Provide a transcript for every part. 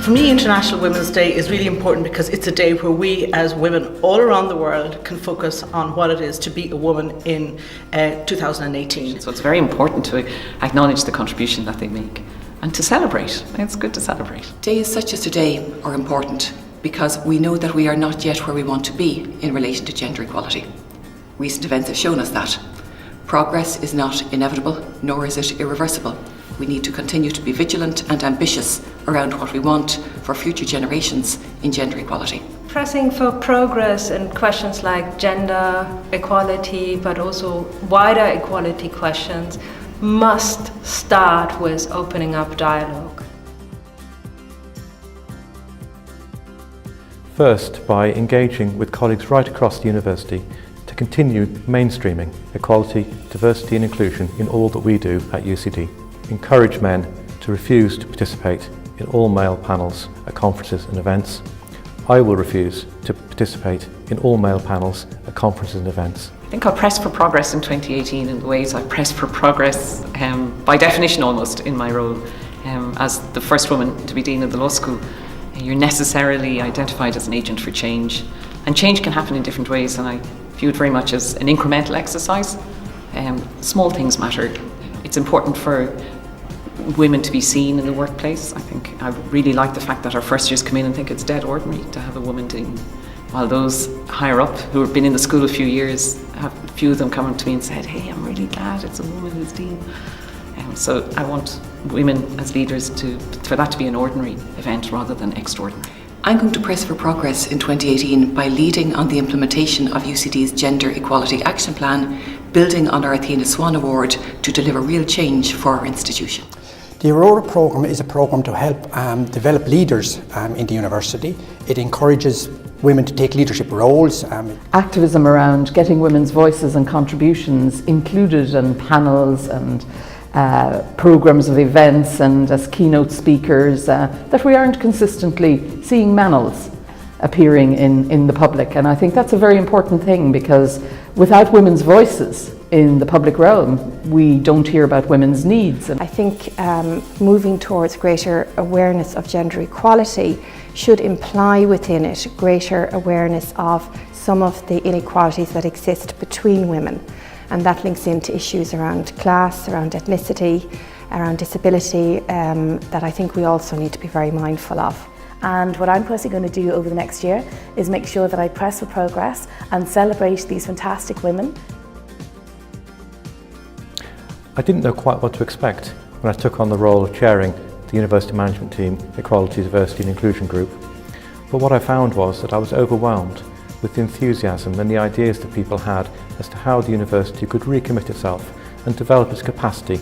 For me, International Women's Day is really important because it's a day where we as women all around the world can focus on what it is to be a woman in 2018. So it's very important to acknowledge the contribution that they make and to celebrate. It's good to celebrate. Days such as today are important because we know that we are not yet where we want to be in relation to gender equality. Recent events have shown us that. Progress is not inevitable, nor is it irreversible. We need to continue to be vigilant and ambitious around what we want for future generations in gender equality. Pressing for progress in questions like gender equality, but also wider equality questions, must start with opening up dialogue. First, by engaging with colleagues right across the university to continue mainstreaming equality, diversity and inclusion in all that we do at UCD. Encourage men to refuse to participate in all male panels at conferences and events. I will refuse to participate in all male panels at conferences and events. I think I'll press for progress in 2018 in the ways I pressed for progress, by definition almost, in my role as the first woman to be Dean of the Law School. You're necessarily identified as an agent for change, and change can happen in different ways, and I view it very much as an incremental exercise. Small things matter. It's important for women to be seen in the workplace. I really like the fact that our first years come in and think it's dead ordinary to have a woman dean, while those higher up who have been in the school a few years, have a few of them come to me and said, hey, I'm really glad it's a woman who's dean. So I want women as leaders for that to be an ordinary event rather than extraordinary. I'm going to press for progress in 2018 by leading on the implementation of UCD's Gender Equality Action Plan, building on our Athena Swan Award to deliver real change for our institution. The Aurora programme is a programme to help develop leaders in the university. It encourages women to take leadership roles. Activism around getting women's voices and contributions included in panels and programmes of events and as keynote speakers, that we aren't consistently seeing panels appearing in the public. And I think that's a very important thing, because without women's voices in the public realm, we don't hear about women's needs. I think moving towards greater awareness of gender equality should imply within it greater awareness of some of the inequalities that exist between women. And that links into issues around class, around ethnicity, around disability, that I think we also need to be very mindful of. And what I'm personally going to do over the next year is make sure that I press for progress and celebrate these fantastic women. I didn't know quite what to expect when I took on the role of chairing the University Management Team Equality, Diversity and Inclusion Group. But what I found was that I was overwhelmed with the enthusiasm and the ideas that people had as to how the university could recommit itself and develop its capacity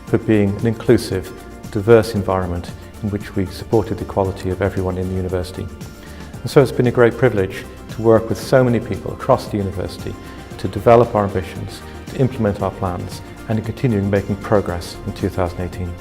for being an inclusive, diverse environment in which we supported the equality of everyone in the university. And so it's been a great privilege to work with so many people across the university to develop our ambitions, to implement our plans, and in continuing making progress in 2018.